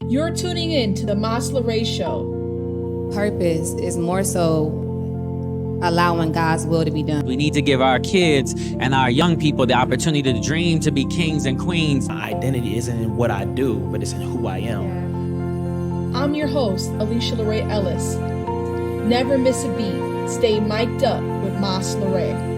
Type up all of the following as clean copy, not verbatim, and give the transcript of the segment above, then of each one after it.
You're tuning in to the Masla Show. Purpose is more so allowing God's will to be done. We need to give our kids and our young people the opportunity to dream to be kings and queens. My identity isn't in what I do, but it's in who I am. I'm your host, Alysha Ellis. Never miss a beat. Stay mic'd up with Masla.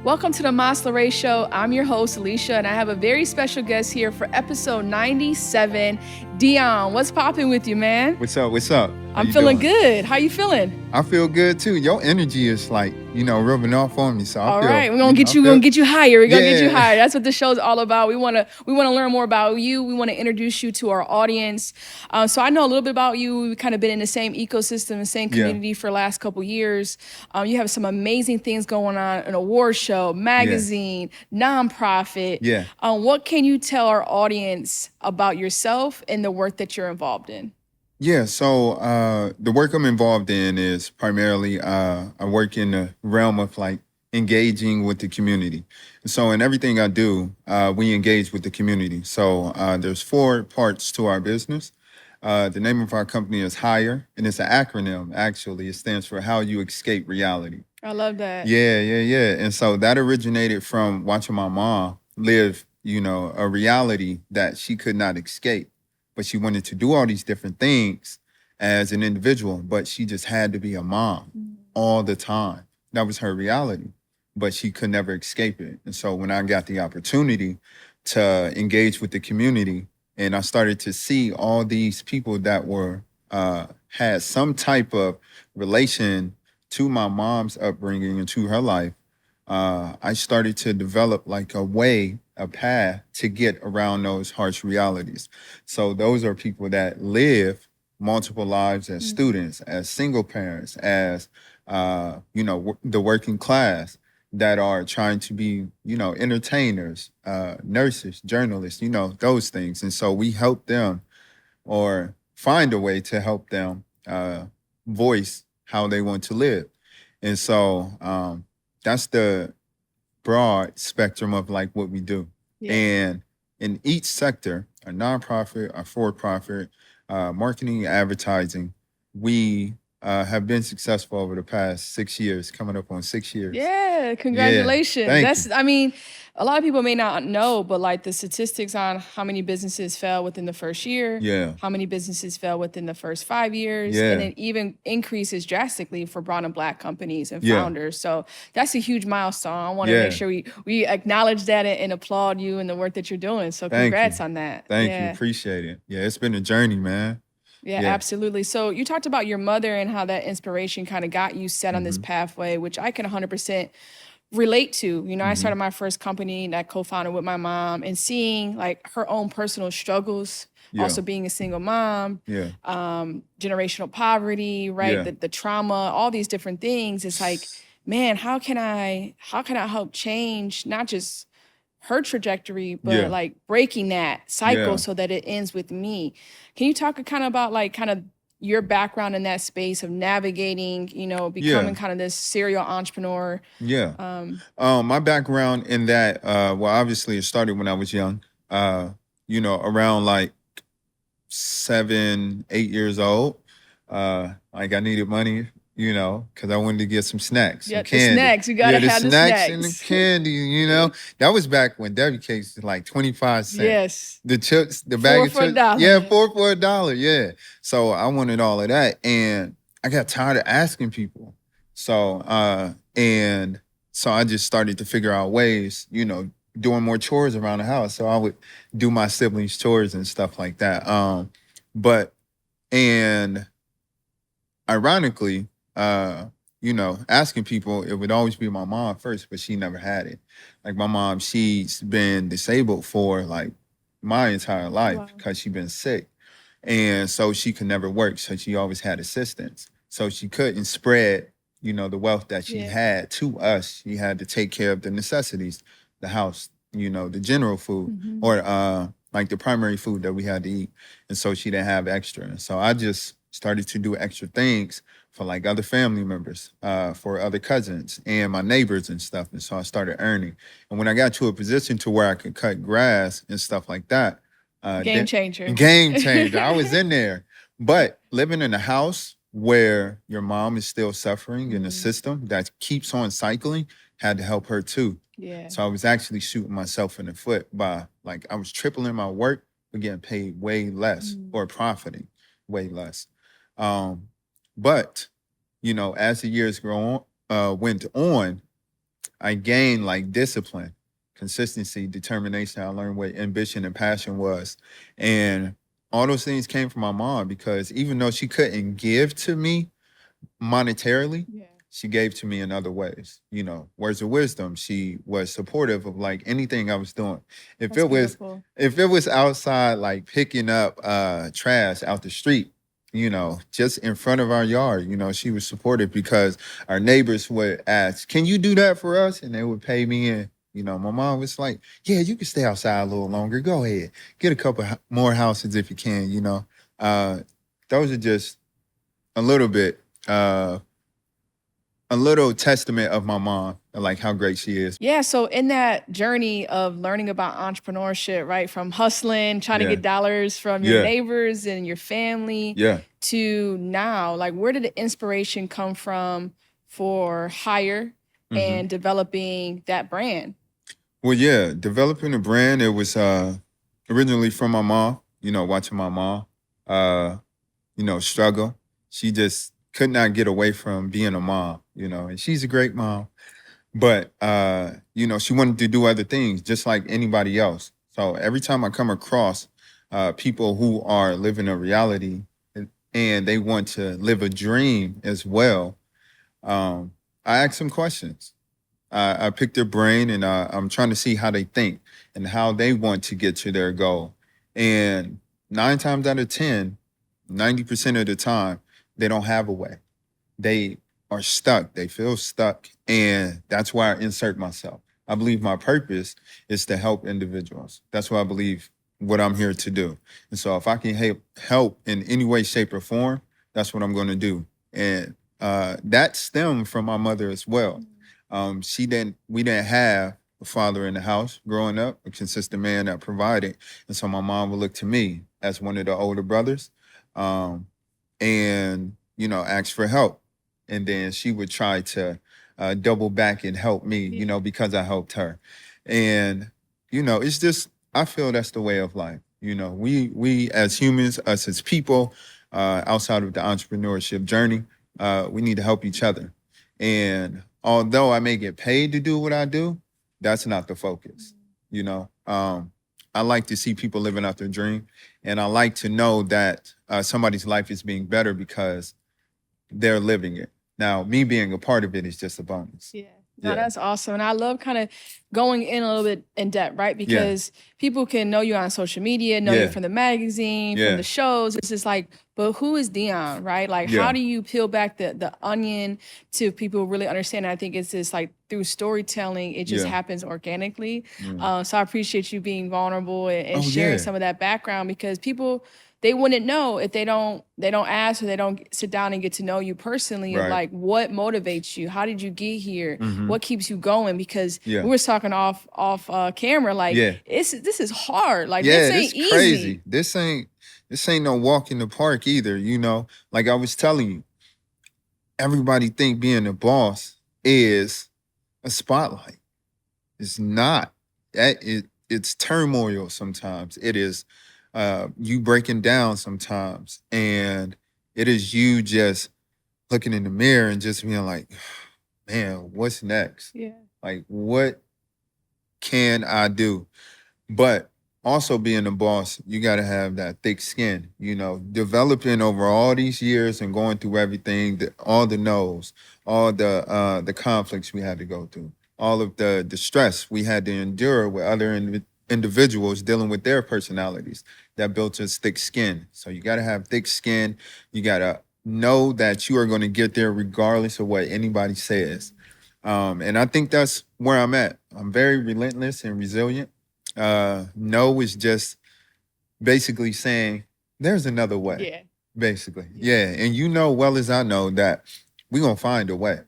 Welcome to the Masla Show. I'm your host, Alysha, and I have a very special guest here for episode 97. Deon, what's popping with you, man? What's up? What's up? I'm feeling good. How you feeling? I feel good too. Your energy is like, rubbing off on me. So all right, we're gonna get you higher. We're gonna get you higher. That's what the show's all about. We wanna learn more about you. We wanna introduce you to our audience. So I know a little bit about you. We've kind of been in the same ecosystem, the same community for the last couple years. You have some amazing things going on: an award show, magazine, nonprofit. Yeah. What can you tell our audience about yourself and the work that you're involved in? Yeah, so the work I'm involved in is primarily I work in the realm of like engaging with the community. So in everything I do, we engage with the community. So there's 4 parts to our business. The name of our company is HIRE, and it's an acronym, actually. It stands for How You Escape Reality. I love that. Yeah. And so that originated from watching my mom live, a reality that she could not escape. But she wanted to do all these different things as an individual, but she just had to be a mom all the time. That was her reality, but she could never escape it. And so when I got the opportunity to engage with the community, and I started to see all these people that were had some type of relation to my mom's upbringing and to her life, I started to develop like a path to get around those harsh realities. So those are people that live multiple lives as students, as single parents, as, the working class that are trying to be, entertainers, nurses, journalists, those things. And so we help them or find a way to help them voice how they want to live. And so that's the broad spectrum of like what we do. Yeah. And in each sector, a nonprofit, a for-profit, marketing, advertising, we have been successful over the past 6 years, coming up on 6 years. Yeah, congratulations. Yeah, thank you. I mean, a lot of people may not know, but like the statistics on how many businesses fell within the first year, how many businesses fell within the first 5 years, and it even increases drastically for brown and black companies and founders. So that's a huge milestone. I want to make sure we acknowledge that and applaud you and the work that you're doing. So congrats on that. Thank you. Appreciate it. Yeah, it's been a journey, man. Yeah, absolutely. So you talked about your mother and how that inspiration kind of got you set on this pathway, which I can 100% relate to. I started my first company that I co-founded with my mom, and seeing like her own personal struggles, also being a single mom, generational poverty, right? The trauma, all these different things. It's like, man, how can I help change not just her trajectory, but like breaking that cycle so that it ends with me. Can you talk kind of about like kind of your background in that space of navigating, becoming kind of this serial entrepreneur? My background in that, obviously it started when I was young, around like 7, 8 years old. Like I needed money, because I wanted to get some snacks, some candy. The snacks. You gotta have the snacks and the candy. That was back when W cakes was like 25 cents. Yes. The chips, the bag of chips. $4 for $1. Yeah, 4 for $1. Yeah. So I wanted all of that, and I got tired of asking people. So I just started to figure out ways, doing more chores around the house. So I would do my siblings' chores and stuff like that. And ironically, asking people, it would always be my mom first, but she never had it. Like my mom, she's been disabled for like my entire life because she's been sick. And so she could never work. So she always had assistance. So she couldn't spread, the wealth that she had to us. She had to take care of the necessities, the house, the general food, or like the primary food that we had to eat. And so she didn't have extra. And so I just started to do extra things for like other family members, for other cousins and my neighbors and stuff. And so I started earning. And when I got to a position to where I could cut grass and stuff like that, Game changer. Game changer. I was in there. But living in a house where your mom is still suffering in a system that keeps on cycling had to help her too. Yeah. So I was actually shooting myself in the foot by, like, I was tripling my work but getting paid way less or profiting way less. But, you know, as the years went on, I gained like discipline, consistency, determination. I learned what ambition and passion was. And all those things came from my mom, because even though she couldn't give to me monetarily, she gave to me in other ways. You know, words of wisdom. She was supportive of like anything I was doing. If it was outside, like picking up trash out the street, you know, just in front of our yard, you know, she was supportive, because our neighbors would ask, "Can you do that for us?" And they would pay me in. You know, my mom was like, "Yeah, you can stay outside a little longer. Go ahead. Get a couple more houses if you can," you know. Those are just a little bit, a little testament of my mom and like how great she is. Yeah. So in that journey of learning about entrepreneurship, right, from hustling, trying to get dollars from your neighbors and your family to now, like, where did the inspiration come from for Hire and developing that brand? Well, yeah, developing a brand, it was originally from my mom, you know, watching my mom, you know, struggle. She just could not get away from being a mom, you know, and she's a great mom. But, you know, she wanted to do other things just like anybody else. So every time I come across people who are living a reality and they want to live a dream as well, I ask them questions. I pick their brain, and I'm trying to see how they think and how they want to get to their goal. And 9 times out of 10, 90% of the time, they don't have a way. They are stuck. They feel stuck. And that's why I insert myself. I believe my purpose is to help individuals. That's what I believe what I'm here to do. And so if I can help in any way, shape, or form, that's what I'm going to do. And that stemmed from my mother as well. We didn't have a father in the house growing up, a consistent man that provided. And so my mom would look to me as one of the older brothers, and, you know, ask for help. And then she would try to double back and help me, you know, because I helped her. And, you know, it's just, I feel that's the way of life. You know, we as humans, us as people, outside of the entrepreneurship journey, we need to help each other. And although I may get paid to do what I do, that's not the focus. You know, I like to see people living out their dream, and I like to know that somebody's life is being better because they're living it. Now, me being a part of it is just a bonus. Yeah. No, that's awesome. And I love kind of going in a little bit in depth, right? Because people can know you on social media, know you from the magazine, from the shows. It's just like, but who is Deon, right? Like, how do you peel back the onion to people really understand? And I think it's just like through storytelling, it just happens organically. So I appreciate you being vulnerable and sharing some of that background, because people, they wouldn't know if they don't ask, or they don't sit down and get to know you personally. Of like, what motivates you? How did you get here? What keeps you going? Because we were talking off camera, like, this is hard. Like, this ain't easy. Crazy. This ain't no walk in the park either. You know, like I was telling you, everybody think being a boss is a spotlight. It's not. It's turmoil sometimes. It is you breaking down sometimes, and it is you just looking in the mirror and just being like, man, what's next? Like, what can I do? But also being a boss, you got to have that thick skin, you know, developing over all these years and going through everything, all the no's, all the conflicts we had to go through, all of the stress we had to endure with other individuals dealing with their personalities. That built us thick skin. So you got to have thick skin. You got to know that you are going to get there regardless of what anybody says. And I think that's where I'm at. I'm very relentless and resilient. No is just basically saying there's another way. Basically. And you know well as I know that we're going to find a way.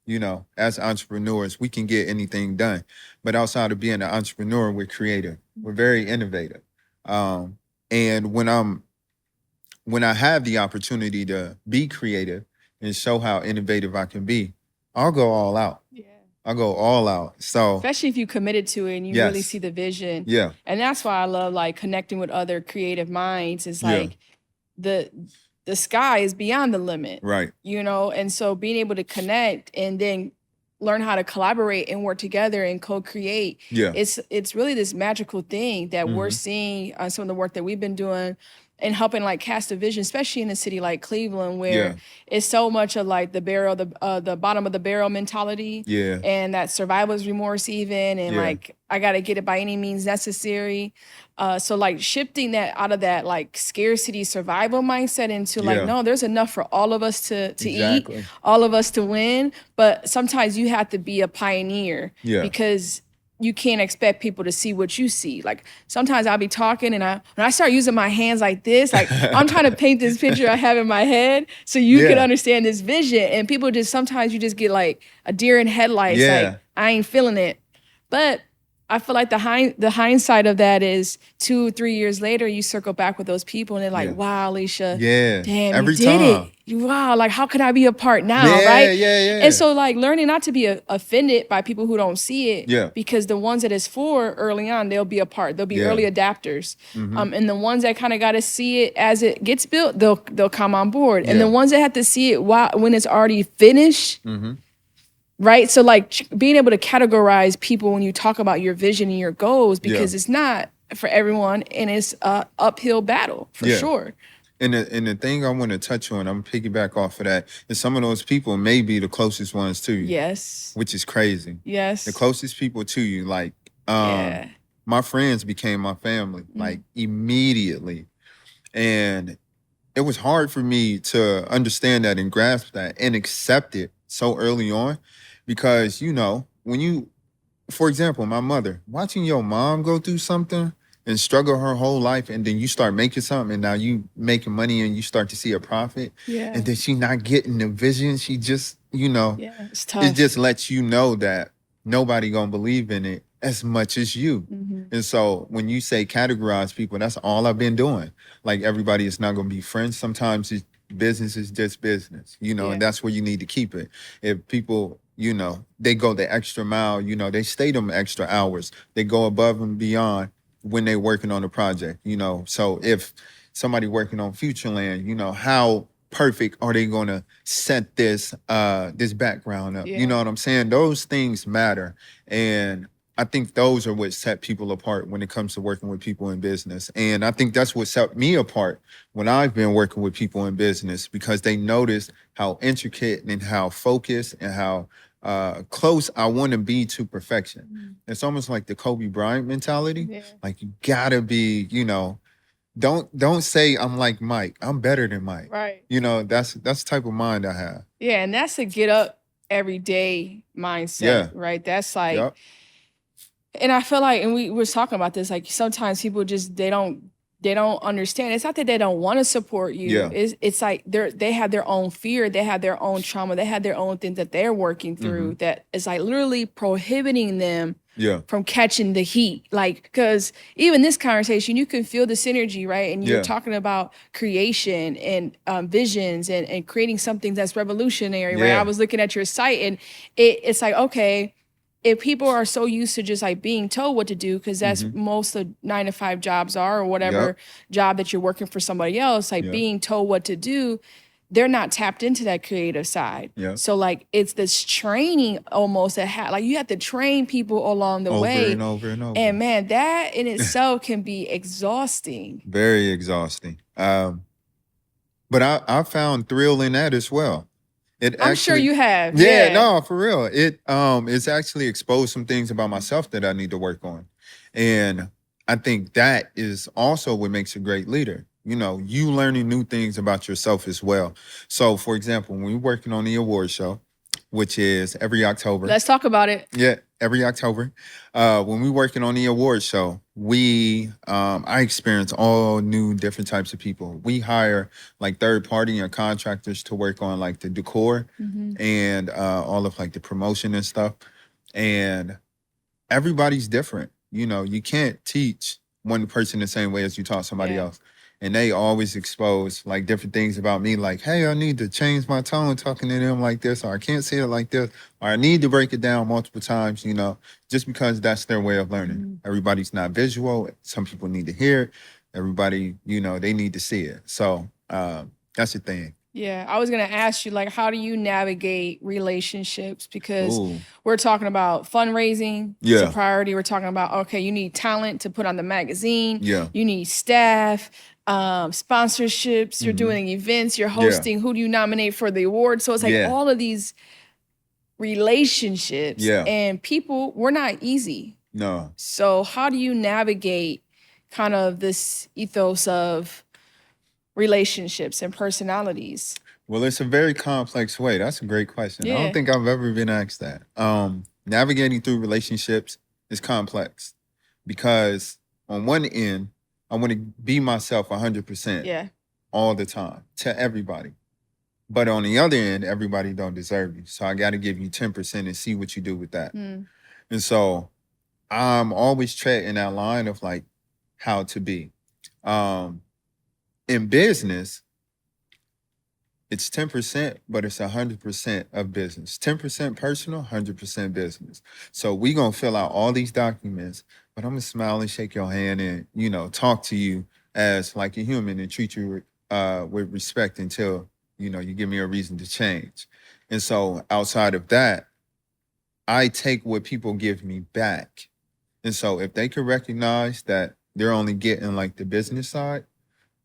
You know, as entrepreneurs, we can get anything done. But outside of being an entrepreneur, we're creative. We're very innovative. And when I have the opportunity to be creative and show how innovative I can be, I'll go all out. Yeah. I'll go all out. So Especially if you committed to it and you really yes. see the vision. Yeah. And that's why I love like connecting with other creative minds. It's Yeah. like the sky is beyond the limit. Right. You know, and so being able to connect and then learn how to collaborate and work together and co-create. Yeah. It's really this magical thing that we're seeing on some of the work that we've been doing and helping like cast a vision, especially in a city like Cleveland, where it's so much of like the bottom of the barrel mentality, and that survivor's remorse even, and like I got to get it by any means necessary. So like shifting that out of that like scarcity survival mindset into like, no, there's enough for all of us to eat, all of us to win. But sometimes you have to be a pioneer because you can't expect people to see what you see. Like sometimes I'll be talking and when I start using my hands like this, like I'm trying to paint this picture I have in my head so you can understand this vision. And people sometimes you just get like a deer in headlights, like I ain't feeling it. But I feel like the hindsight of that is 2 or 3 years later, you circle back with those people and they're like, wow, Alysha, damn, every you did time. it. Wow, like how could I be a part now, right? And so like learning not to be offended by people who don't see it, because the ones that it's for early on, they'll be a part. They'll be early adapters. And the ones that kind of got to see it as it gets built, they'll come on board. And the ones that have to see it when it's already finished, right? So like being able to categorize people when you talk about your vision and your goals, because it's not for everyone and it's a uphill battle for sure. And the thing I want to touch on, I'm piggyback off of that, is some of those people may be the closest ones to you. Yes. Which is crazy. Yes. The closest people to you, like my friends became my family, like immediately. And it was hard for me to understand that and grasp that and accept it so early on. Because, you know, for example, my mother, watching your mom go through something and struggle her whole life, and then you start making something, and now you making money and you start to see a profit, and then she not getting the vision, she just, you know, it's tough. It just lets you know that nobody gonna believe in it as much as you. And so when you say categorize people, that's all I've been doing. Like everybody is not gonna be friends. Sometimes business is just business, you know, and that's where you need to keep it. If people, you know, they go the extra mile, you know, they stay them extra hours, they go above and beyond when they're working on a project, you know. So if somebody working on Futureland, you know, how perfect are they gonna set this background up? You know what I'm saying? Those things matter. And I think those are what set people apart when it comes to working with people in business. And I think that's what set me apart when I've been working with people in business, because they notice how intricate and how focused and how close I want to be to perfection. It's almost like the Kobe Bryant mentality. Like you gotta be, you know, don't say I'm like Mike. I'm better than Mike. Right. You know, that's the type of mind I have. Yeah, and that's a get up every day mindset, right? That's like, and I feel like, and we were talking about this, like sometimes people just they don't understand. It's not that they don't want to support you. It's like they have their own fear, they have their own trauma, they have their own things that they're working through that is like literally prohibiting them from catching the heat. Like, because even this conversation, you can feel the synergy, right? And you're talking about creation and visions and creating something that's revolutionary, right? I was looking at your site and it's like, okay, if people are so used to just like being told what to do, because that's most of 9-to-5 jobs are, or whatever job that you're working for somebody else, like being told what to do, they're not tapped into that creative side. So like it's this training almost that like you have to train people along the way. Over and over. And man, that in itself can be exhausting. Very exhausting. But I found thrill in that as well. I'm sure you have. Yeah, no, for real. It's actually exposed some things about myself that I need to work on. And I think that is also what makes a great leader. You know, you learning new things about yourself as well. So, for example, when we're working on the award show, which is every October. Let's talk about it. Yeah, every October. When we're working on the award show, I experience all new different types of people. We hire like third party and contractors to work on like the decor and all of like the promotion and stuff. And everybody's different. You know, you can't teach one person the same way as you talk to somebody Yeah. else. And they always expose like different things about me, like, hey, I need to change my tone talking to them like this, or I can't say it like this, or I need to break it down multiple times, just because that's their way of learning. Everybody's not visual. Some people need to hear it. Everybody, they need to see it. So that's the thing. Yeah, I was gonna ask you, like, how do you navigate relationships? Because Ooh. we're talking about fundraising. It's Yeah. a priority. We're talking about, okay, you need talent to put on the magazine. Yeah. You need staff, sponsorships. You're doing events. You're hosting. Who do you nominate for the award? So it's like Yeah. all of these relationships. Yeah. And people, we're not easy. No. So how do you navigate kind of this ethos of relationships and personalities? Well, it's a very complex way. That's a great question. I Yeah. don't think I've ever been asked that. Navigating through relationships is complex because on one end, I want to be myself 100% Yeah. all the time to everybody. But on the other end, everybody don't deserve you. So I got to give you 10% and see what you do with that. And so I'm always treading that line of like how to be. In business, it's 10%, but it's 100% of business. 10% personal, 100% business. So we going to fill out all these documents, but I'm going to smile and shake your hand and, talk to you as like a human and treat you with respect until, you give me a reason to change. And so outside of that, I take what people give me back. And so if they can recognize that they're only getting like the business side,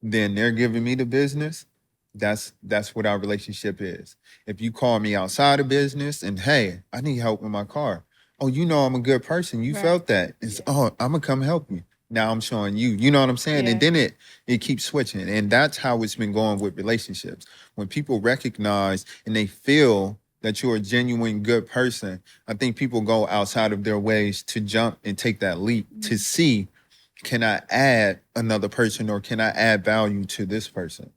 then they're giving me the business. That's what our relationship is. If you call me outside of business and, hey, I need help with my car. Oh, I'm a good person. You felt that. It's, I'm going to come help you. Now I'm showing you. You know what I'm saying? Yeah. And then it keeps switching. And that's how it's been going with relationships. When people recognize and they feel that you're a genuine good person, I think people go outside of their ways to jump and take that leap to see, can I add another person or can I add value to this person?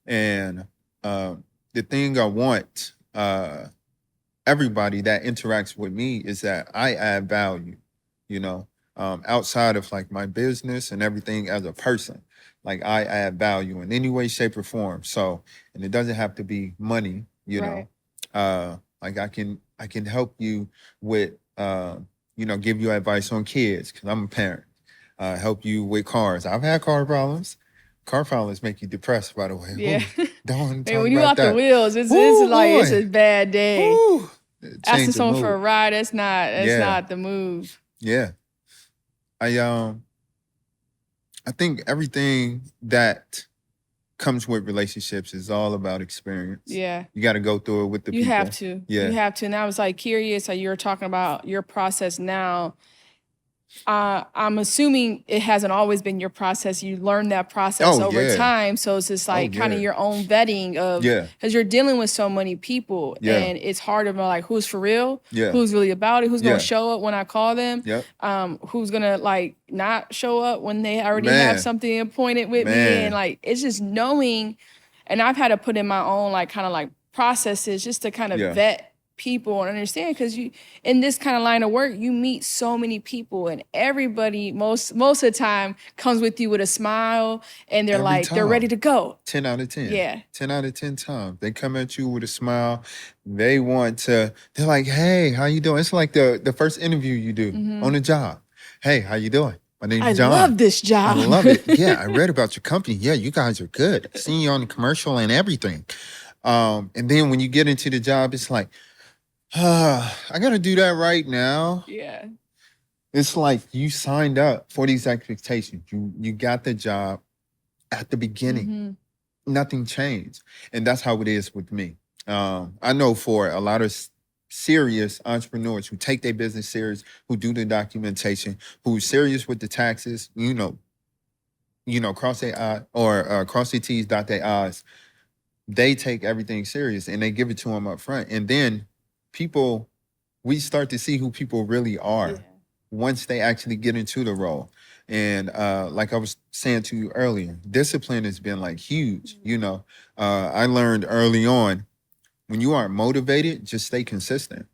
And the thing I want everybody that interacts with me is that I add value, outside of like my business and everything as a person. Like I add value in any way, shape, or form. So, and it doesn't have to be money, Right. like I can help you with, give you advice on kids because I'm a parent. Help you with cars. I've had car problems. Car problems make you depressed, by the way. Yeah. Ooh, don't talk And when you about off that. the wheels, it's Ooh, like it's boy. a bad day. Ooh, Asking change the someone for a mood. ride, that's Yeah. not the move. Yeah. I think everything that comes with relationships is all about experience. Yeah. You got to go through it with the You people. have to. Yeah. You have to. And I was like curious how you were talking about your process now. I'm assuming it hasn't always been your process. You learned that process over yeah. time. So it's just like kind of yeah. your own vetting of, Yeah. because you're dealing with so many people Yeah. and it's hard to know like who's for real, Yeah. who's really about it, who's Yeah. going to show up when I call them, Yep. who's going to like not show up when they already Man. have something appointed with me. Man. And like, it's just knowing, and I've had to put in my own like kind of like processes just to kind of Yeah. vet people and understand, because you in this kind of line of work you meet so many people and everybody most of the time comes with you with a smile and they're Every like they're time. ready to go. 10 out of 10. Yeah. 10 out of 10 times. They come at you with a smile. They're like, hey, how you doing? It's like the first interview you do on the job. Hey, how you doing? My name's I John. love this job. I love it. Yeah, I read about your company. Yeah, you guys are good. Seeing you on the commercial and everything. And then when you get into the job, it's like, I got to do that right now. Yeah. It's like you signed up for these expectations. You got the job at the beginning. Nothing changed. And that's how it is with me. I know for a lot of serious entrepreneurs who take their business serious, who do the documentation, who's serious with the taxes, cross their I or cross their T's, dot their I's. They take everything serious and they give it to them up front. And then we start to see who people really are once they actually get into the role. And like I was saying to you earlier, discipline has been like huge. I learned early on, when you aren't motivated, just stay consistent.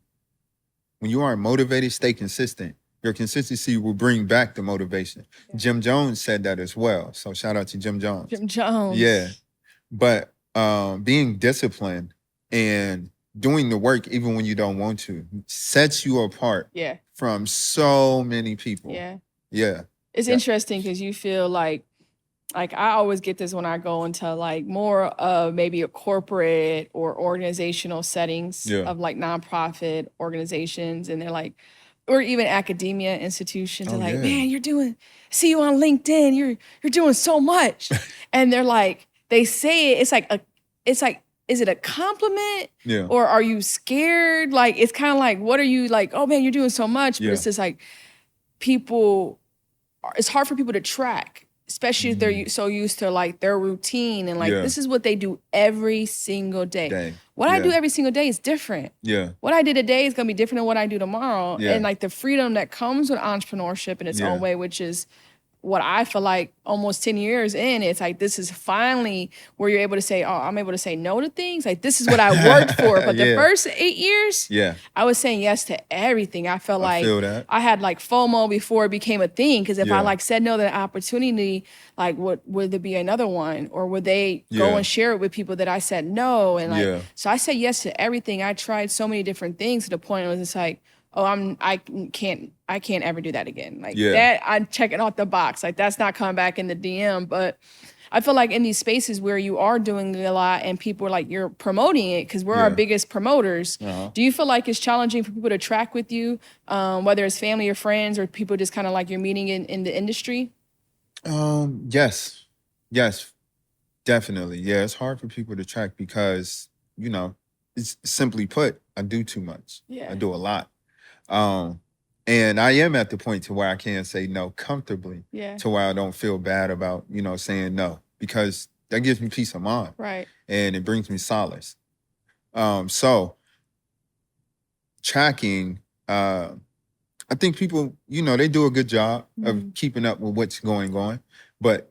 When you aren't motivated, stay consistent. Your consistency will bring back the motivation. Jim Jones said that as well. So shout out to Jim Jones. Jim Jones. Yeah. But being disciplined and doing the work even when you don't want to sets you apart from so many people. Yeah. Yeah. It's interesting because you feel like I always get this when I go into like more of maybe a corporate or organizational settings of like nonprofit organizations, and they're like, or even academia institutions are like, man, see you on LinkedIn, you're doing so much. And they're like, they say it's like, is it a compliment? Yeah. Or are you scared? Like, it's kind of like, what are you like, oh man, you're doing so much. But it's just like it's hard for people to track, especially if they're so used to like their routine and like, this is what they do every single day. What I do every single day is different. Yeah. What I did today is going to be different than what I do tomorrow. And like the freedom that comes with entrepreneurship in its own way, which is what I feel like almost 10 years in, it's like, this is finally where you're able to say, oh, I'm able to say no to things. Like, this is what I worked for. But the first 8 years, I was saying yes to everything. I felt like I had like FOMO before it became a thing. Because if I like said no to the opportunity, like would there be another one? Or would they go and share it with people that I said no? And like, so I said yes to everything. I tried so many different things to the point where it's like, oh, I can't ever do that again. Like that, I'm checking off the box. Like that's not coming back in the DM. But I feel like in these spaces where you are doing a lot and people are like, you're promoting it because we're our biggest promoters. Do you feel like it's challenging for people to track with you, whether it's family or friends or people just kind of like you're meeting in the industry? Yes, definitely. Yeah, it's hard for people to track because, it's simply put, I do too much. I do a lot. And I am at the point to where I can say no comfortably to where I don't feel bad about, saying no, because that gives me peace of mind. Right. And it brings me solace. So tracking, I think people, they do a good job of keeping up with what's going on, but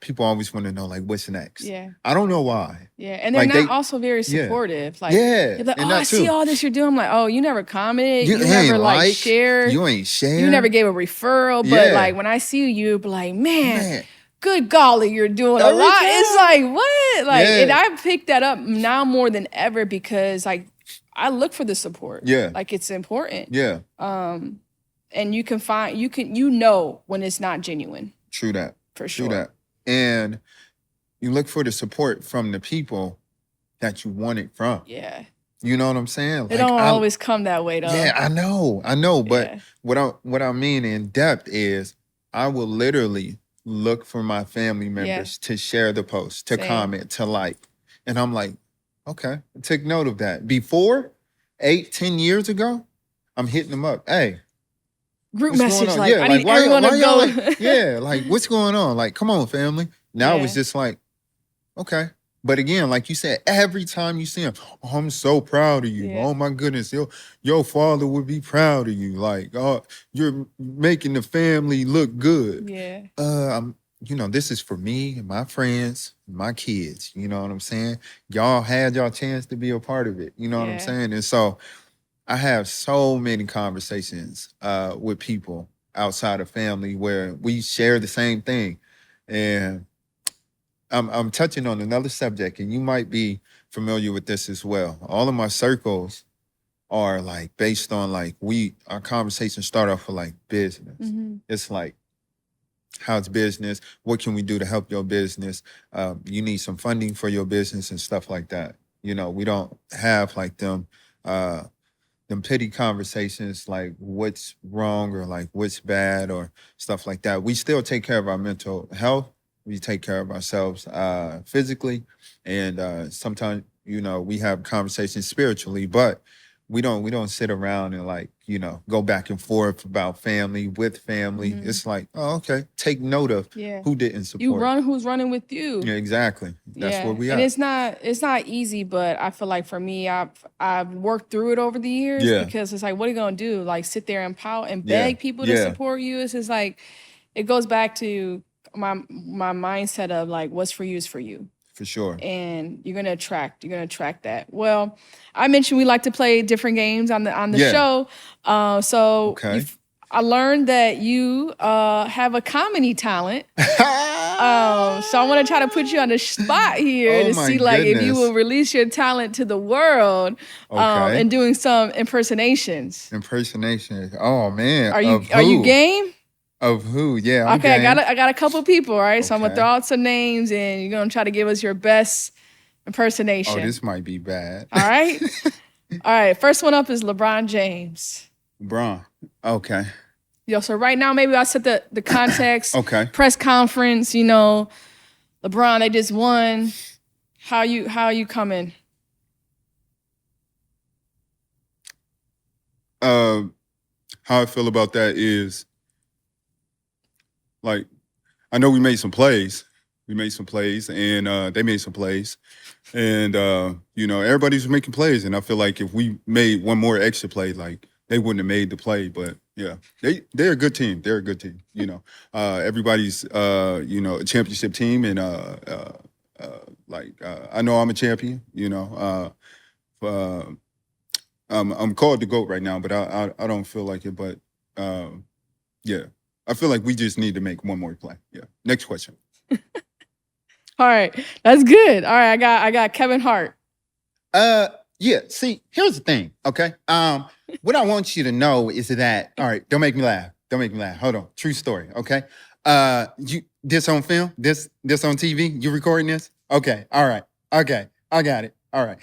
people always want to know, like, what's next? Yeah. I don't know why. Yeah. And they're like also very supportive. Like, they're like, oh, I see all this you're doing. I'm like, oh, you never commented. You never like shared. You ain't shared. You never gave a referral. But like when I see you, be like, man, good golly, you're doing a lot. It's like, what? Like, and I picked that up now more than ever because like I look for the support. Yeah. Like it's important. Yeah. And you can when it's not genuine. True that. For sure. True that. And you look for the support from the people that you want it from. Yeah. You know what I'm saying? It don't always come that way though. Yeah, I know. But what I mean in depth is I will literally look for my family members to share the post, to comment, to like. And I'm like, okay, take note of that. Before, 8-10 years ago, I'm hitting them up. Hey. Group message, like, I need everyone to go. Like, what's going on? Like, come on, family. Now it's just like, okay. But again, like you said, every time you see him, oh, I'm so proud of you. Oh my goodness, your father would be proud of you. Like, oh, you're making the family look good. Yeah. This is for me and my friends, my kids. You know what I'm saying? Y'all had y'all chance to be a part of it. You know what I'm saying? And so I have so many conversations with people outside of family where we share the same thing. And I'm touching on another subject, and you might be familiar with this as well. All of my circles are like based on like our conversations start off with like business. It's like, how's business? What can we do to help your business? You need some funding for your business and stuff like that. We don't have like them petty conversations like what's wrong or like what's bad or stuff like that. We still take care of our mental health. We take care of ourselves physically. And sometimes, we have conversations spiritually, but we don't sit around and like, go back and forth about family with family. It's like, oh, okay. Take note of who didn't support. Who's running with you. Yeah, exactly. That's where we are. And it's not easy, but I feel like for me, I've worked through it over the years because it's like, what are you gonna do? Like sit there and pout and beg people to support you? It's just like, it goes back to my mindset of like, what's for you is for you. For sure. And you're gonna attract that. Well, I mentioned we like to play different games on the show. I learned that you have a comedy talent. So I want to try to put you on the spot here Oh to my see like if you goodness. will release your talent to the world Okay. and doing some impersonations. Impersonation. Oh man. Are Of you who? game? Of who? Yeah, I'm Okay, game. I got a couple people, all right? So I'm gonna Okay. throw out some names and you're gonna try to give us your best impersonation. Oh, this might be bad. All right? All right, first one up is LeBron James. Braun. Okay. Yo, so right now maybe I'll set the context. Okay. Press conference, you know, LeBron, they just won. How you coming? How I feel about that is like I know we made some plays. We made some plays and they made some plays. And you know, everybody's making plays. And I feel like if we made one more extra play, like they wouldn't have made the play. But yeah, they're a good team. They're a good team. You know, everybody's you know, a championship team, and I know I'm a champion. You know, I'm called the GOAT right now, but I don't feel like it. But yeah, I feel like we just need to make one more play. Yeah. Next question. All right, that's good. All right, I got Kevin Hart. Yeah, see, here's the thing, okay? What I want you to know is that, all right, don't make me laugh. Don't make me laugh. Hold on. True story, okay? This on film? This on TV? You recording this? Okay, all right. Okay, I got it. All right.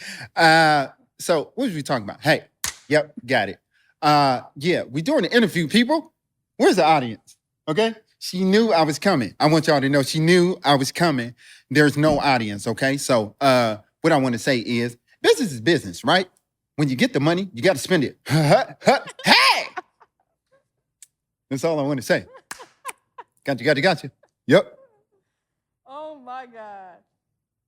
So what was we talking about? Hey, yep, got it. Yeah, we doing an interview, people. Where's the audience? Okay? She knew I was coming. I want y'all to know she knew I was coming. There's no audience, okay? So what I want to say is business is business, right? When you get the money, you got to spend it. Hey! That's all I want to say. Got you. Yep. Oh my God.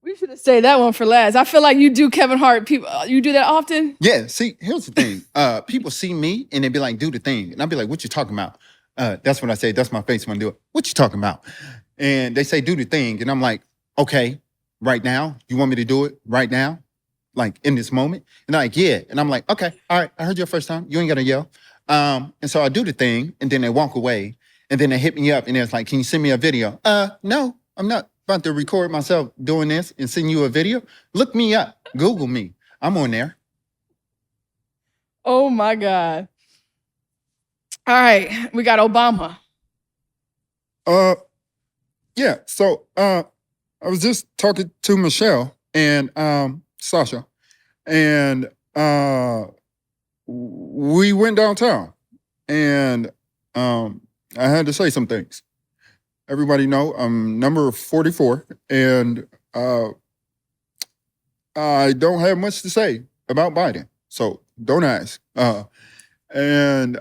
We should have saved that one for last. I feel like you do Kevin Hart. People, you do that often? Yeah, see, here's the thing. People see me and they be like, do the thing. And I'll be like, what you talking about? That's what I say. That's my face when I do it. What you talking about? And they say, do the thing. And I'm like, okay, right now? You want me to do it right now? Like in this moment? And they're like, yeah. And I'm like, okay, all right, I heard you first time. You ain't got to yell. And so I do the thing and then they walk away and then they hit me up and it's like, can you send me a video? No, I'm not about to record myself doing this and send you a video. Look me up. Google me. I'm on there. Oh my God. All right, we got Obama. Yeah, so I was just talking to Michelle and Sasha, and we went downtown, and I had to say some things. Everybody know I'm number 44, and I don't have much to say about Biden, so don't ask. And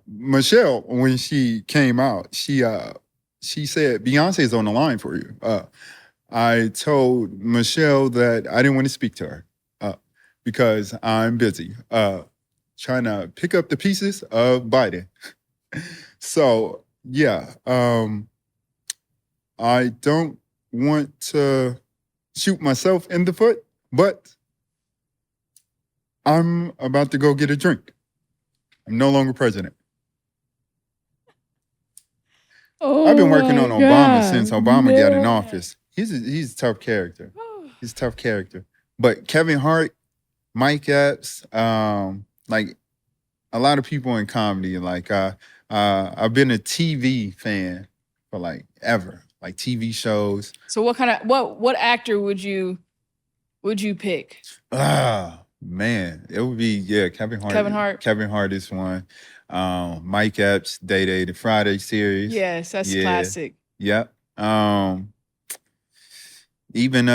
Michelle, when she came out, she said, Beyonce's on the line for you. I told Michelle that I didn't want to speak to her because I'm busy trying to pick up the pieces of Biden. So, yeah, I don't want to shoot myself in the foot, but I'm about to go get a drink. I'm no longer president. Oh, I've been working on Obama since Obama got in man. office. He's a tough character. He's a tough character. But Kevin Hart, Mike Epps, like a lot of people in comedy, like I've been a TV fan for like ever, like TV shows. So what actor would you pick? Man, it would be Kevin Hart. Kevin Hart. Kevin Hart is one. Mike Epps, Day, the Friday series. Yes, that's classic. Yep. Even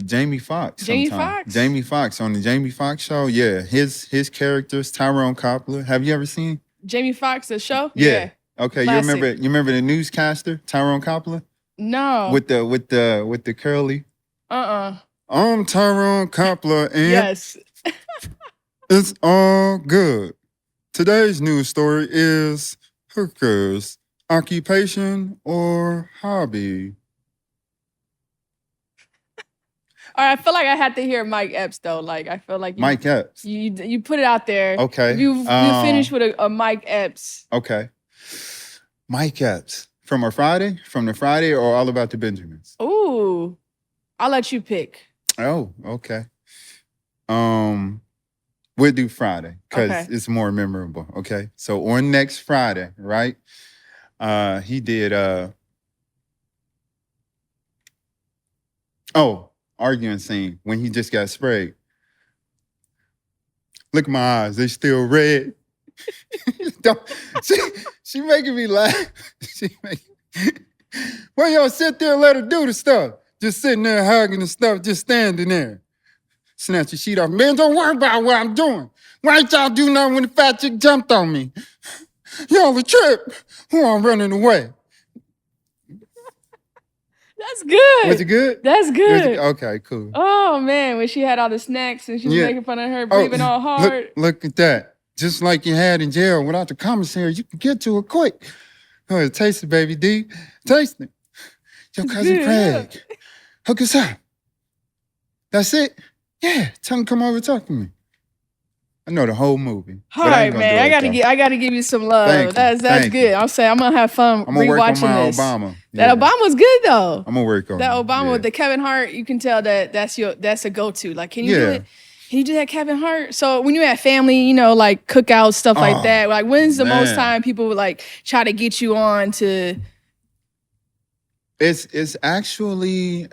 Jamie Foxx. Jamie Foxx? Jamie Foxx on the Jamie Foxx show. Yeah, his characters, Tyrone Coppola. Have you ever seen? Jamie Foxx, the show? Yeah. Okay, Classic. you remember the newscaster, Tyrone Coppola? No. With the curly. I'm Tyrone Coppola and Yes. it's all good. Today's news story is hookers, occupation or hobby. All right, I feel like I had to hear Mike Epps though. Like I feel like Mike Epps. you put it out there. Okay. You finish with a Mike Epps. Okay. Mike Epps. From the Friday or All About the Benjamins? Ooh, I'll let you pick. Oh, okay. We'll do Friday because Okay. it's more memorable. Okay. So on next Friday, right? He did arguing scene when he just got sprayed. Look at my eyes, they still red. Don't- she making me laugh. Well, y'all sit there and let her do the stuff. Just sitting there hugging the stuff, just standing there. Snatch your sheet off. Man, don't worry about what I'm doing. Why ain't y'all do nothing when the fat chick jumped on me? Y'all a trip. Who I'm running away. That's good. Was it good? That's good. Okay, cool. Oh man, when she had all the snacks and she was making fun of her breathing all hard. Look at that. Just like you had in jail without the commissary, you can get to it quick. Oh, taste it, baby D. Taste it. Your cousin good, Craig. Hook us up. That's it? Yeah. Tell him to come over and talk to me. I know the whole movie. All right, man. I gotta give you some love. That's good. I'm saying I'm gonna have fun I'm gonna work on rewatching my this. Obama. That Obama's good though. I'm gonna work on that it. Obama Yeah. with the Kevin Hart. You can tell that's a go-to. Like, can you do it? Can you do that, Kevin Hart? So when you have family, like cookouts, stuff like that. Like, when's the most time people would like try to get you on to? It's actually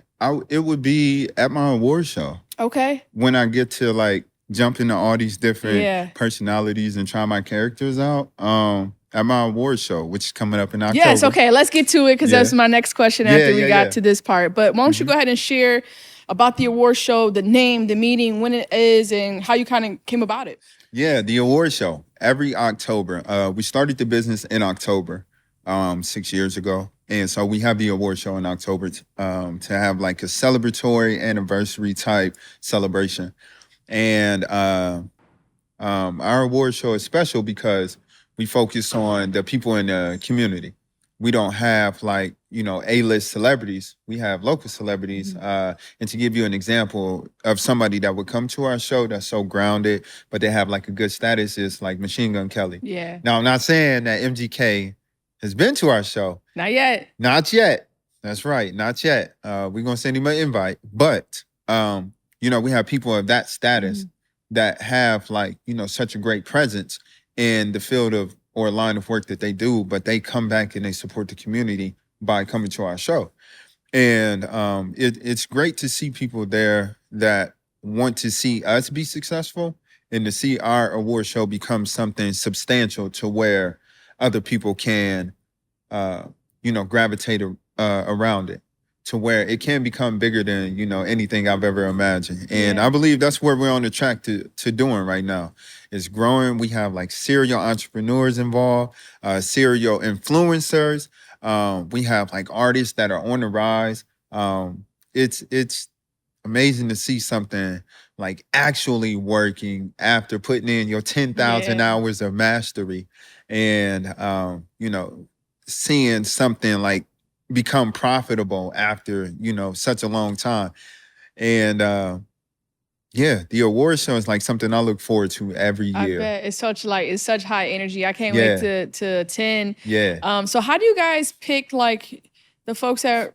it would be at my award show. Okay. When I get to like jump into all these different personalities and try my characters out. At my award show, which is coming up in October. Yes, okay, let's get to it because that's my next question after we got to this part. But why don't you go ahead and share about the award show, the name, the meeting, when it is, and how you kind of came about it? Yeah, the award show every October. We started the business in October, 6 years ago. And so we have the award show in October to have like a celebratory anniversary type celebration. And our award show is special because we focus on the people in the community. We don't have like, A-list celebrities. We have local celebrities. And to give you an example of somebody that would come to our show that's so grounded, but they have like a good status is like Machine Gun Kelly. Yeah. Now, I'm not saying that MGK has been to our show. Not yet. Not yet. That's right. Not yet. We're going to send him an invite. But, we have people of that status that have like, such a great presence in the field of or line of work that they do, but they come back and they support the community by coming to our show. And it's great to see people there that want to see us be successful and to see our award show become something substantial to where other people can, gravitate around it, to where it can become bigger than, anything I've ever imagined. And I believe that's where we're on the track to doing right now. It's growing. We have like serial entrepreneurs involved, serial influencers. We have like artists that are on the rise. It's amazing to see something like actually working after putting in your 10,000 hours of mastery and, seeing something like become profitable after, such a long time. And the award show is like something I look forward to every year. I bet it's such high energy. I can't wait to attend. Yeah. So how do you guys pick like the folks that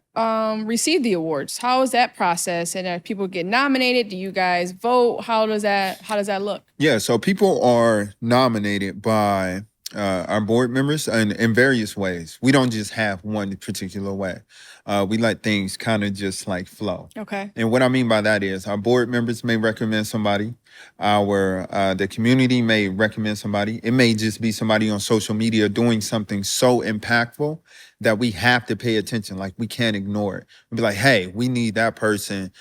receive the awards? How is that process? And if people get nominated, do you guys vote? How does that look? Yeah, so people are nominated by our board members in various ways. We don't just have one particular way. We let things kind of just like flow. Okay. And what I mean by that is our board members may recommend somebody. The community may recommend somebody. It may just be somebody on social media doing something so impactful that we have to pay attention. Like we can't ignore it. We'll be like, hey, we need that person.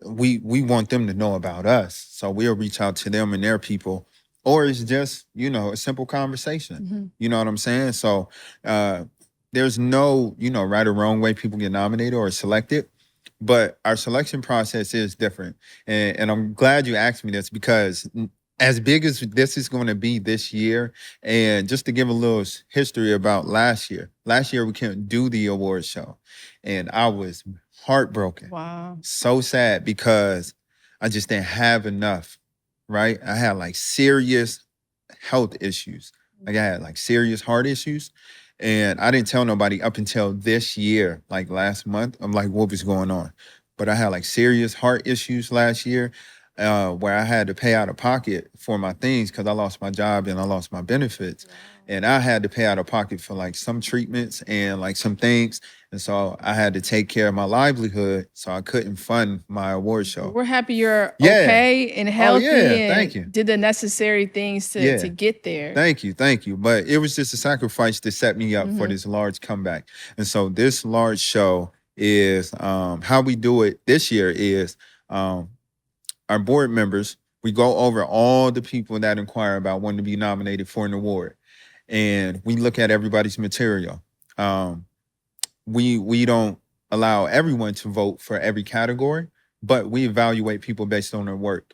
We want them to know about us. So we'll reach out to them and their people. Or it's just, a simple conversation. Mm-hmm. You know what I'm saying? So there's no, right or wrong way people get nominated or selected. But our selection process is different. And I'm glad you asked me this because as big as this is going to be this year, and just to give a little history about last year we couldn't do the award show. And I was heartbroken. Wow. So sad because I just didn't have enough. Right? I had like serious health issues. Like I had like serious heart issues. And I didn't tell nobody up until this year, like last month. I'm like, what was going on? But I had like serious heart issues last year, where I had to pay out of pocket for my things because I lost my job and I lost my benefits. Wow. And I had to pay out of pocket for like some treatments and like some things. And so I had to take care of my livelihood. So I couldn't fund my award show. We're happy you're okay and healthy and thank you. Did the necessary things to get there. Thank you. But it was just a sacrifice to set me up for this large comeback. And so this large show is how we do it this year is our board members, we go over all the people that inquire about wanting to be nominated for an award. And we look at everybody's material. We don't allow everyone to vote for every category, but we evaluate people based on their work.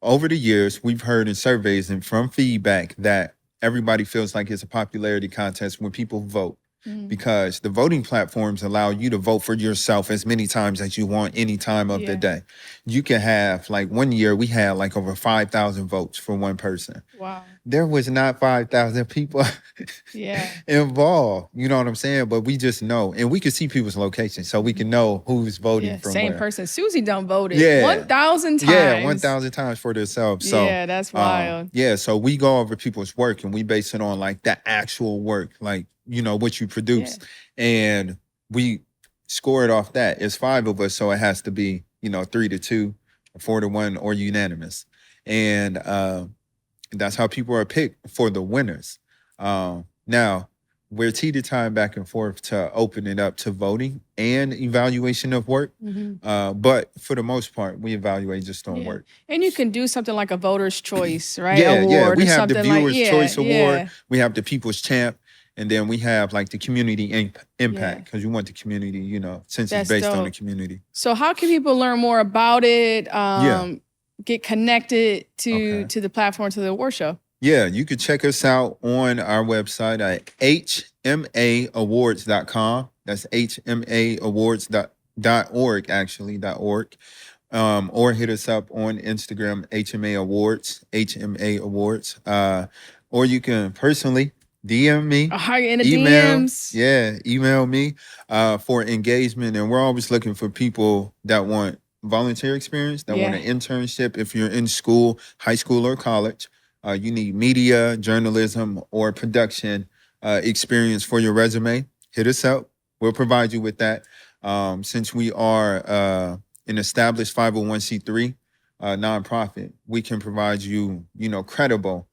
Over the years, we've heard in surveys and from feedback that everybody feels like it's a popularity contest when people vote. Because the voting platforms allow you to vote for yourself as many times as you want any time of the day. You can have, like one year we had like over 5,000 votes for one person. Wow. There was not 5,000 people involved. You know what I'm saying? But we just know. And we can see people's locations so we can know who's voting from same where. Person. Susie done voted 1,000 times. Yeah, 1,000 times for themselves. So, that's wild. So we go over people's work and we base it on like the actual work, like, you know, what you produce. And we score it off that. It's 5 of us, so it has to be, 3-2, 4-1, or unanimous. And that's how people are picked for the winners. Now, we're teeter-time back and forth to open it up to voting and evaluation of work. But for the most part, we evaluate just on work. And you can do something like a voter's choice, right? Award we have the Viewer's Choice Award. We have the People's Champ. And then we have like the community impact because you want the community, since it's based on the community. So how can people learn more about it? Get connected to the platform, to the award show? Yeah, you could check us out on our website at hmaawards.com. That's hmaawards.org, actually, .org. Or hit us up on Instagram, HMA Awards. Or you can personally DM me. In the DMs. Email me for engagement. And we're always looking for people that want volunteer experience, that want an internship. If you're in school, high school or college, you need media, journalism, or production experience for your resume, hit us up. We'll provide you with that. Since we are an established 501c3 nonprofit, we can provide you, credible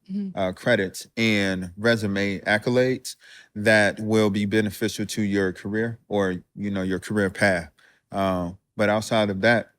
credits and resume accolades that will be beneficial to your career or, your career path. But outside of that,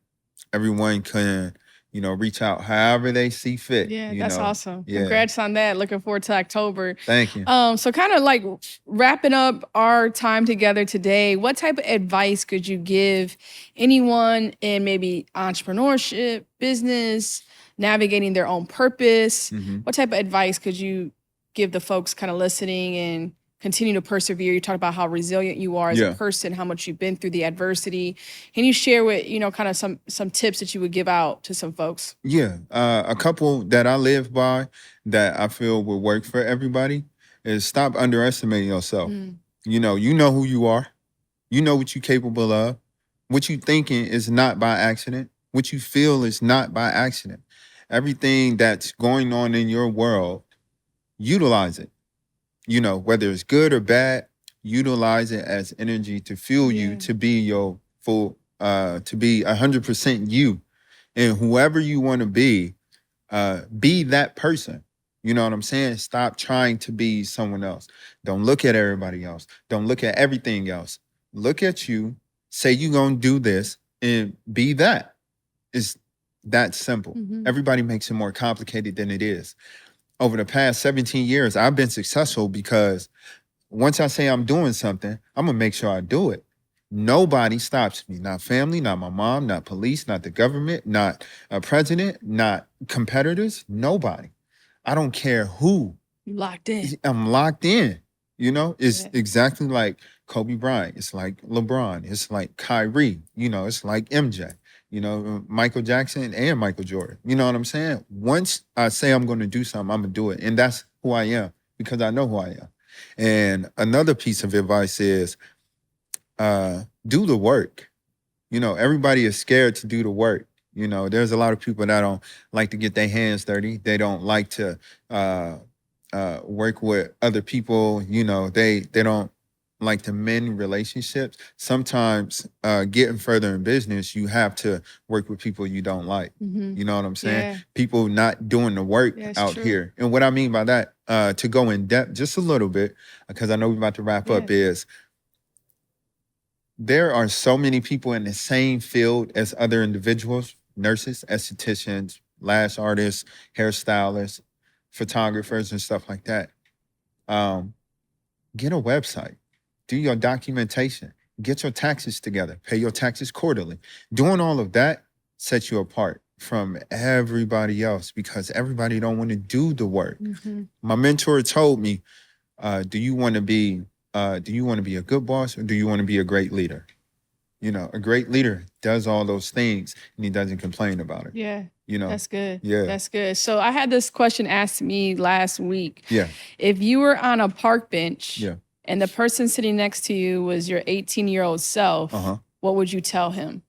everyone can, reach out however they see fit. Yeah, that's awesome. Yeah. Congrats on that. Looking forward to October. Thank you. So kind of like wrapping up our time together today, what type of advice could you give anyone in maybe entrepreneurship, business, navigating their own purpose? What type of advice could you give the folks kind of listening and continue to persevere? You talked about how resilient you are as a person, how much you've been through the adversity. Can you share with, kind of some tips that you would give out to some folks? Yeah. A couple that I live by that I feel will work for everybody is stop underestimating yourself. You know who you are. You know what you're capable of. What you're thinking is not by accident. What you feel is not by accident. Everything that's going on in your world, utilize it. Whether it's good or bad, utilize it as energy to fuel you to be your full, to be 100% you. And whoever you want to be that person. You know what I'm saying? Stop trying to be someone else. Don't look at everybody else. Don't look at everything else. Look at you, say you're going to do this, and be that. It's that simple. Everybody makes it more complicated than it is. Over the past 17 years, I've been successful because once I say I'm doing something, I'm going to make sure I do it. Nobody stops me. Not family, not my mom, not police, not the government, not a president, not competitors. Nobody. I don't care who. You locked in. I'm locked in. It's exactly like Kobe Bryant. It's like LeBron. It's like Kyrie. It's like MJ. Michael Jackson and Michael Jordan. You know what I'm saying? Once I say I'm going to do something, I'm going to do it. And that's who I am. because I know who I am. And another piece of advice is do the work. You know, everybody is scared to do the work. You know, there's a lot of people that don't like to get their hands dirty. They don't like to work with other people. You know, they don't like to mend relationships. Sometimes getting further in business, you have to work with people you don't like. You know what I'm saying? Yeah. People not doing the work Yeah, it's out true. here. And what I mean by that, to go in depth just a little bit, because I know we're about to wrap up, is there are so many people in the same field as other individuals, nurses, estheticians, lash artists, hairstylists, photographers, and stuff like that. Get a website, do your documentation, get your taxes together, pay your taxes quarterly. Doing all of that sets you apart from everybody else because everybody don't want to do the work. My mentor told me, do you want to be a good boss or do you want to be a great leader? You know, a great leader does all those things and he doesn't complain about it. Yeah. You know, That's good. Yeah. That's good. So I had this question asked to me last week. Yeah. If you were on a park bench Yeah. and the person sitting next to you was your 18-year-old self, what would you tell him?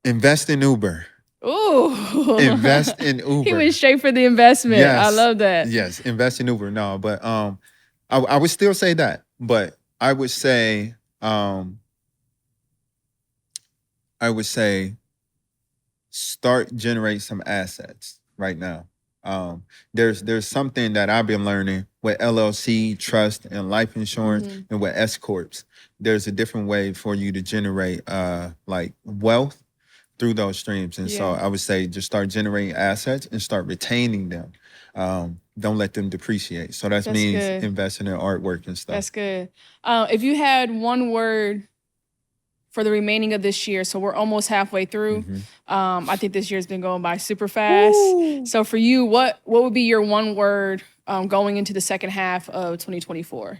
Invest in Uber. Ooh. Invest in Uber. He went straight for the investment. Yes. I love that. Yes, invest in Uber. No, but I would still say that, but I would say generate some assets right now. There's something that I've been learning with LLC, trust, and life insurance, and with S corps. There's a different way for you to generate like wealth through those streams. And so I would say just start generating assets and start retaining them. Don't let them depreciate. So that means investing in artwork and stuff. That's good. If you had one word for the remaining of this year, so we're almost halfway through. I think this year's been going by super fast. Ooh. So for you, what would be your one word going into the second half of 2024?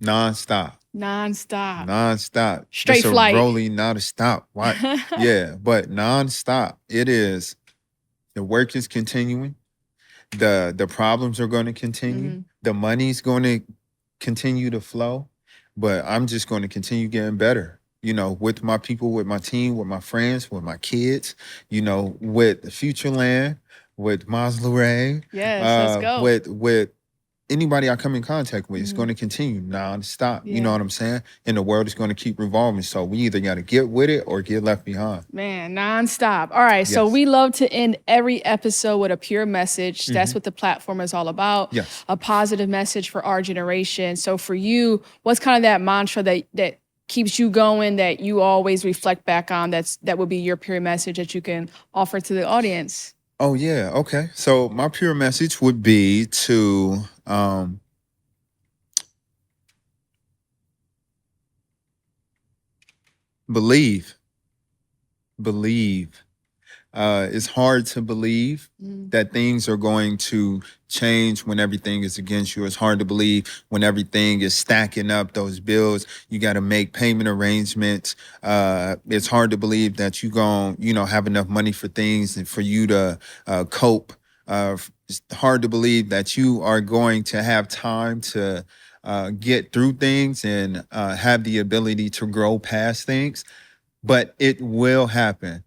Nonstop. Straight flight. Rolling, not a stop. Why? Yeah, but nonstop. It is. The work is continuing. The problems are going to continue. The money's going to continue to flow. But I'm just going to continue getting better, you know, with my people, with my team, with my friends, with my kids, you know, with Futureland, with Maslow. Yes, let's go. With anybody I come in contact with. It's going to continue nonstop. You know what I'm saying? And the world is going to keep revolving. So we either got to get with it or get left behind. Man, nonstop. All right. Yes. So we love to end every episode with a pure message. That's what the platform is all about. Yes. A positive message for our generation. So for you, what's kind of that mantra that keeps you going, that you always reflect back on, that would be your pure message that you can offer to the audience? Oh, yeah. Okay. So my pure message would be to believe. It's hard to believe that things are going to change when everything is against you. It's hard to believe when everything is stacking up those bills. You got to make payment arrangements. It's hard to believe that you have enough money for things and for you to cope. It's hard to believe that you are going to have time to get through things and have the ability to grow past things. But it will happen.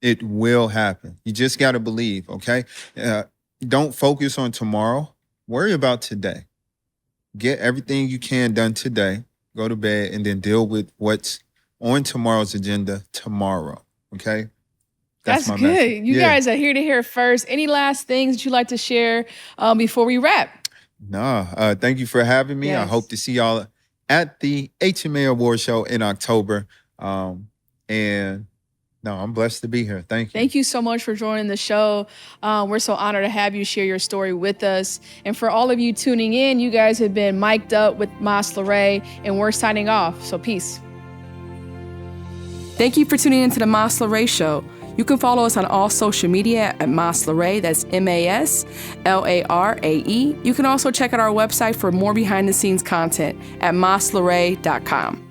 It will happen. You just got to believe, okay? Don't focus on tomorrow. Worry about today. Get everything you can done today. Go to bed and then deal with what's on tomorrow's agenda tomorrow, okay? That's my good. message. You guys are here to hear first. Any last things that you'd like to share before we wrap? No, thank you for having me. Yes. I hope to see y'all at the HMA Award Show in October. No, I'm blessed to be here. Thank you. Thank you so much for joining the show. We're so honored to have you share your story with us. And for all of you tuning in, you guys have been mic'd up with Maslow, and we're signing off. So peace. Thank you for tuning into the Maslow Show. You can follow us on all social media at Maslow. That's MASLARAE. You can also check out our website for more behind the scenes content at maslowray.com.